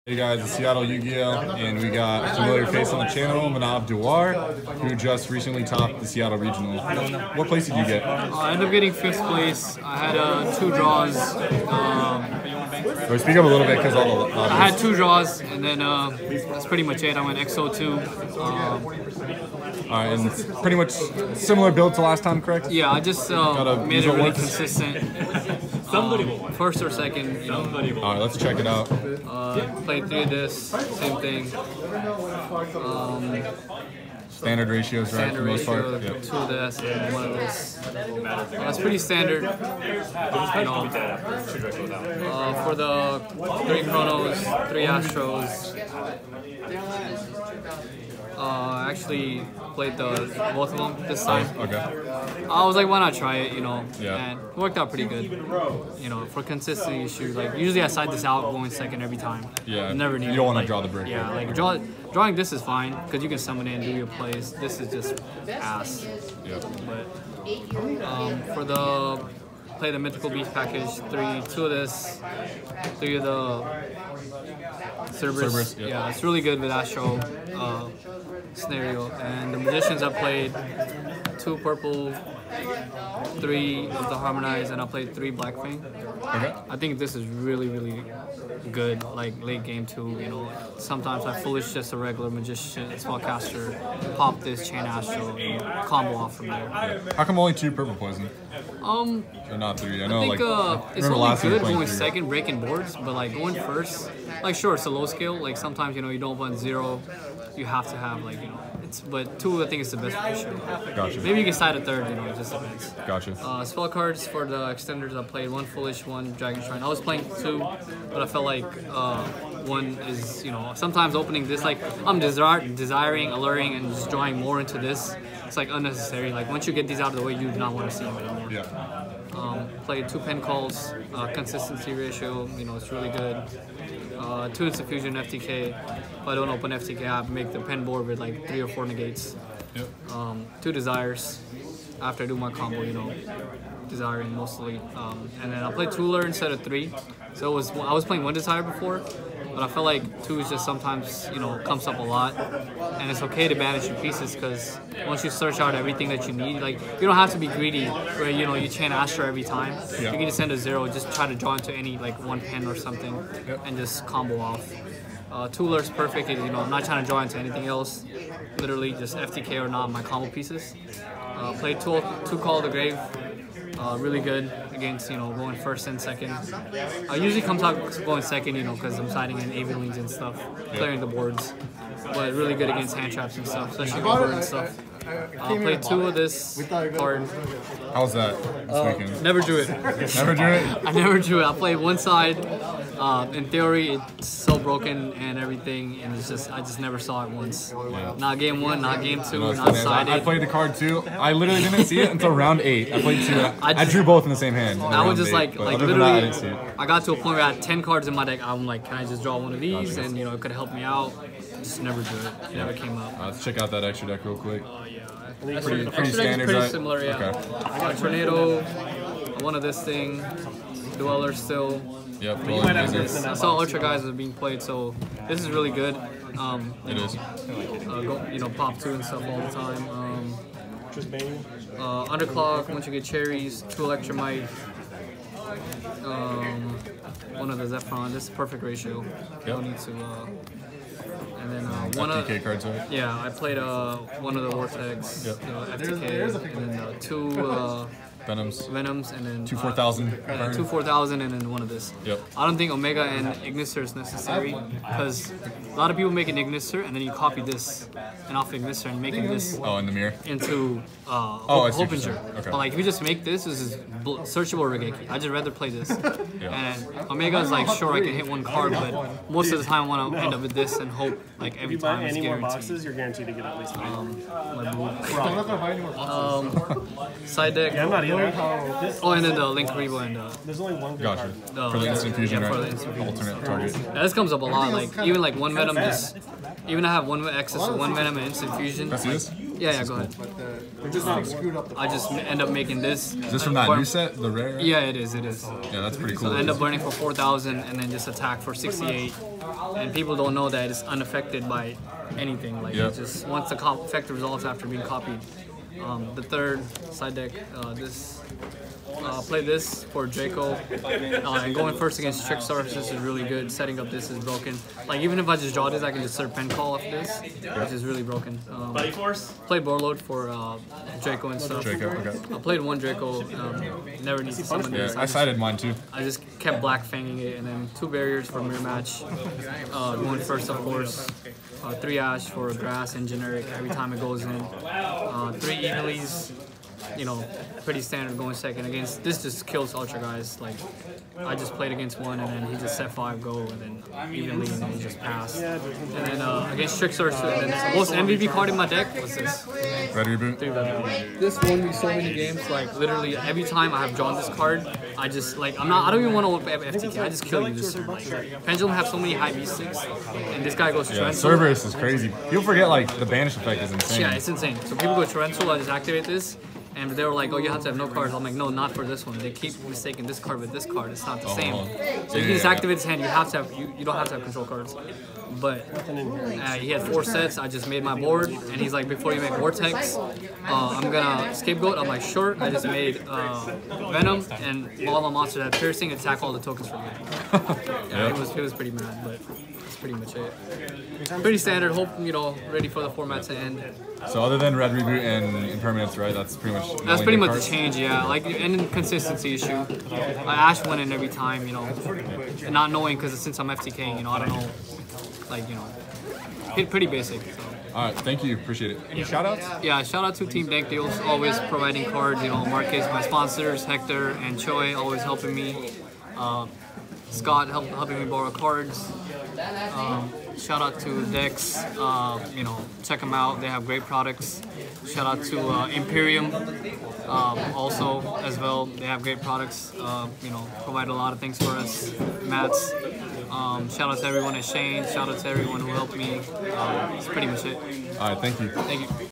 Hey guys, it's Seattle Yu-Gi-Oh! And we got a familiar face on the channel, Manav Dawar, who just recently topped the Seattle Regional. What place did you get? I ended up getting 5th place. I had 2 draws. Speak up a little bit because all the I had 2 draws, and then that's pretty much it. I went XO2. Alright, and it's pretty much similar build to last time, correct? Yeah, I just made it really consistent. First or second, you know. Alright, let's check it out. Played 3 of this, same thing. Standard ratios, right? Standard ratio, yep. 2 of this and 1 of this. It's pretty standard. You know, for the 3 Chronos, 3 Astros. I actually played both of them this time. Okay. I was like, why not try it, you know? Yeah. And it worked out pretty good. You know, for consistency issues, like usually I side this out going second every time. Yeah. Never need. You don't want to draw the brick. Yeah, like drawing this is fine because you can summon it and do your plays. This is just ass. Yep. But play the Mythical Beast package, 2 of this, 3 of the Cerberus. Yep. Yeah, it's really good with Astro scenario. And the Magicians I played 2 purple, 3 of the Harmonize, and I played 3 Black Fang. Okay. I think this is really, really good, like late game too. You know, sometimes I foolish just a regular Magician, Spellcaster, pop this Chain Astro, and combo off from there. Yeah. How come only 2 purple poison? Or not 3. I know, I think it's only good going second, breaking boards, but like going first, like sure, it's a low scale. Like sometimes, you know, you don't want 0, you have to have like, you know, but 2 I think is the best for sure. Gotcha. Maybe you can side a 3rd, you know, it just depends. Gotcha. Spell cards for the extenders, I played 1 Foolish, 1 Dragon Shrine. I was playing 2, but I felt like 1 is, you know, sometimes opening this, like I'm desiring, alluring, and just drawing more into this. It's like unnecessary. Like once you get these out of the way, you do not want to see them anymore. Yeah. Played 2 pen calls, consistency ratio, you know, it's really good. 2 Instant Fusion FTK. If I don't open FTK, I make the pen board with like 3 or 4 negates. Yep. 2 Desires. After I do my combo, you know, desiring mostly. And then I played 2 Lure instead of 3. So I was playing 1 Desire before, but I feel like 2 is just sometimes, you know, comes up a lot. And it's okay to banish your pieces because once you search out everything that you need, like you don't have to be greedy where, you know, you chain Astro every time. Yeah. You can just send a 0, just try to draw into any like 1 pen or something, yep, and just combo off. 2 Lure's perfect, you know, I'm not trying to draw into anything else. Literally just FTK or not my combo pieces. Played 2 Call of the Grave. Really good against, you know, going first and second. Usually comes out going second, you know, because I'm siding in Avenlings and stuff, clearing the boards. But really good against hand traps and stuff, especially over and stuff. Played 2 of this card. How was that this weekend? Never drew it. Never drew it? I never drew it. I played 1 side. In theory, it's so broken and everything, and it's just I just never saw it once. Yeah. Not game 1, not game 2, No, not sided. I played the card too. I literally didn't see it until round 8. I played 2. I drew both in the same hand. I was just like literally. That, I didn't see it. I got to a point where I had 10 cards in my deck. I'm like, can I just draw 1 of these? And you know, it could help me out. Just never drew it. It never came up. Let's check out that extra deck real quick. Pretty standard, pretty right? similar, yeah. Okay. I got Tornado, 1 of this thing, Dweller still. Yep. I saw Ultra guys are being played, so this is really good. It is. You know, pop 2 and stuff all the time. Underclock, once you get cherries, 2 Electromite, 1 of the Zephron. This is perfect ratio. You don't need to. And then 1 of FTK cards, right? Yeah, I played 1 of the Vortex, yep, FTK, and then 2 Venoms, and then 2 4000. 2 4000, and then 1 of this. Yep. I don't think Omega and Ignister is necessary because a lot of people make an Ignister and then you copy this and off Ignister and making this in the mirror into Hopinger. Okay. But like if you just make this is searchable Regeki. I just rather play this. Yeah. And Omega is like, sure, I can hit 1 card, but most of the time I want to end up with this and hope like every time it's guaranteed. If you buy any more boxes, you're guaranteed to get at least 1. Side deck. Yeah, I'm not either. Oh, and then the Link Rebo and there's only 1 good Gotcha. card. For the instant fusion, yeah, right? for the instant fusion. Alternate target. Yeah, this comes up a lot. Like even like 1 Venom, just even I have 1 access to 1 Venom and instant fusion. That's this? Yeah, go ahead. I just end up making this. Is this from that new set, the rare? Yeah, it is. It is. Yeah, that's pretty cool. So I end up burning for 4,000 and then just attack for 68 and people don't know that it's unaffected by anything. Like it's just once the effect resolves after being copied. The third side deck, play this for Draco, and going first against Trickstars, this is really good. Setting up this is broken. Like even if I just draw this, I can just pen call off this, which is really broken. Play Borload for Draco and stuff. Draco, okay. I played one Draco, never need to summon this. I sided mine too. I just kept black fanging it, and then 2 barriers for mirror match. Going first, of course. 3 Ash for grass and generic every time it goes in. 3 Evillies, you know, pretty standard going second against. This just kills Ultra guys. Like, I just played against one, and then he just set 5 go, and then evenly, and then he just passed. And then against Trickstars, and then the most MVP card in my deck was this. Red Reboot? 3 Red Reboot. This won me so many games. Like, literally, every time I have drawn this card, I just, like, I don't even want to FTK. I just kill you this turn. Like, Pendulum have so many high V6, and this guy goes Torrential. Cerberus is crazy. You'll forget, like, the banish effect is insane. Yeah, it's insane. So people go Torrential, I just activate this. And they were like, oh, you have to have no cards. I'm like, no, not for this one. They keep mistaking this card with this card. It's not the same. So you can just activate his hand. You have to have, you don't have to have control cards. But he had 4 sets. I just made my board, and he's like, before you make Vortex, I'm gonna Scapegoat. I'm like, sure. I just made Venom, and all my monsters had Piercing, attack all the tokens for me. It was pretty mad, but that's pretty much it. Pretty standard. Hope, you know, ready for the format to end. So other than Red Reboot and Impermanence, right? That's pretty much. That's pretty much the change, yeah. Like an consistency issue. Ash went in every time, you know, and not knowing because since I'm FTKing, you know, I don't know, like, you know, pretty basic. So. All right, thank you, appreciate it. Any shout outs? Yeah, shout out to Team Dank Deals, always providing cards. You know, Marquez, my sponsors, Hector and Choi, always helping me. Scott helping me borrow cards. Shout out to Dex, you know, check them out, they have great products. Shout out to Imperium, also as well, they have great products, you know, provide a lot of things for us, mats. Shout out to everyone at Shane, shout out to everyone who helped me, that's pretty much it. Alright, thank you. Thank you.